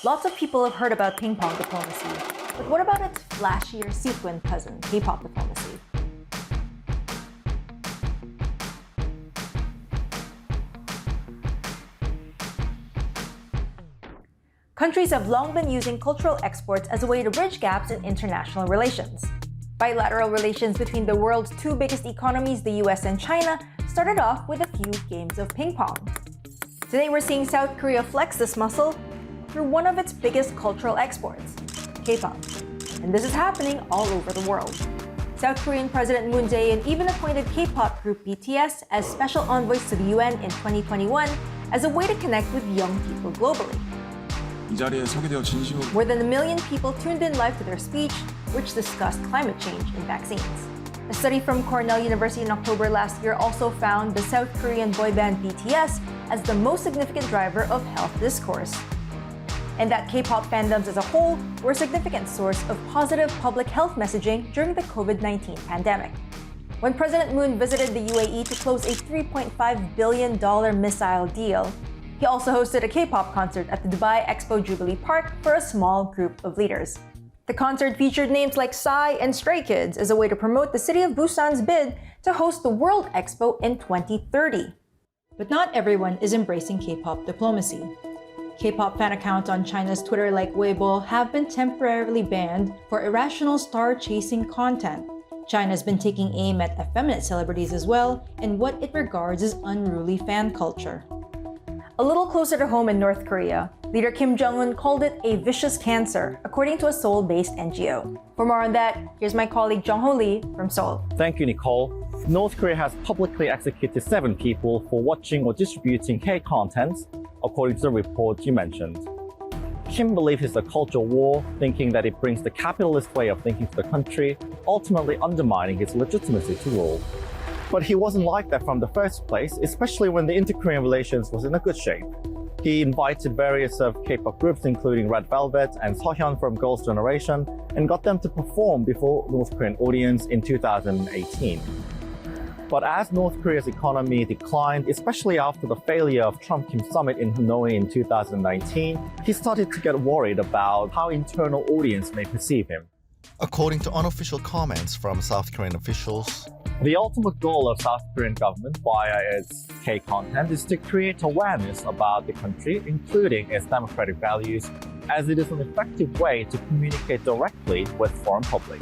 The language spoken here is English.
Lots of people have heard about ping pong diplomacy, but what about its flashier sequin cousin, K-pop diplomacy? Countries have long been using cultural exports as a way to bridge gaps in international relations. Bilateral relations between the world's two biggest economies, the US and China, started off with a few games of ping pong. Today we're seeing South Korea flex this muscle through one of its biggest cultural exports, K-pop. And this is happening all over the world. South Korean President Moon Jae-in even appointed K-pop group BTS as special envoys to the UN in 2021 as a way to connect with young people globally. More than 1 million people tuned in live to their speech, which discussed climate change and vaccines. A study from Cornell University in October last year also found the South Korean boy band BTS as the most significant driver of health discourse, and that K-pop fandoms as a whole were a significant source of positive public health messaging during the COVID-19 pandemic. When President Moon visited the UAE to close a $3.5 billion missile deal, he also hosted a K-pop concert at the Dubai Expo Jubilee Park for a small group of leaders. The concert featured names like Psy and Stray Kids as a way to promote the city of Busan's bid to host the World Expo in 2030. But not everyone is embracing K-pop diplomacy. K-pop fan accounts on China's Twitter like Weibo have been temporarily banned for irrational star-chasing content. China's been taking aim at effeminate celebrities as well and what it regards as unruly fan culture. A little closer to home in North Korea, leader Kim Jong-un called it a vicious cancer, according to a Seoul-based NGO. For more on that, here's my colleague Jeong-Ho Lee from Seoul. Thank you, Nicole. North Korea has publicly executed 7 people for watching or distributing K-content, according to the report you mentioned. Kim believes it's a cultural war, thinking that it brings the capitalist way of thinking to the country, ultimately undermining its legitimacy to rule. But he wasn't like that from the first place, especially when the inter-Korean relations was in a good shape. He invited various K-pop groups, including Red Velvet and Seohyun from Girls' Generation, and got them to perform before North Korean audience in 2018. But as North Korea's economy declined, especially after the failure of Trump-Kim summit in Hanoi in 2019, he started to get worried about how internal audience may perceive him. According to unofficial comments from South Korean officials, the ultimate goal of South Korean government via its K-content is to create awareness about the country, including its democratic values, as it is an effective way to communicate directly with foreign public.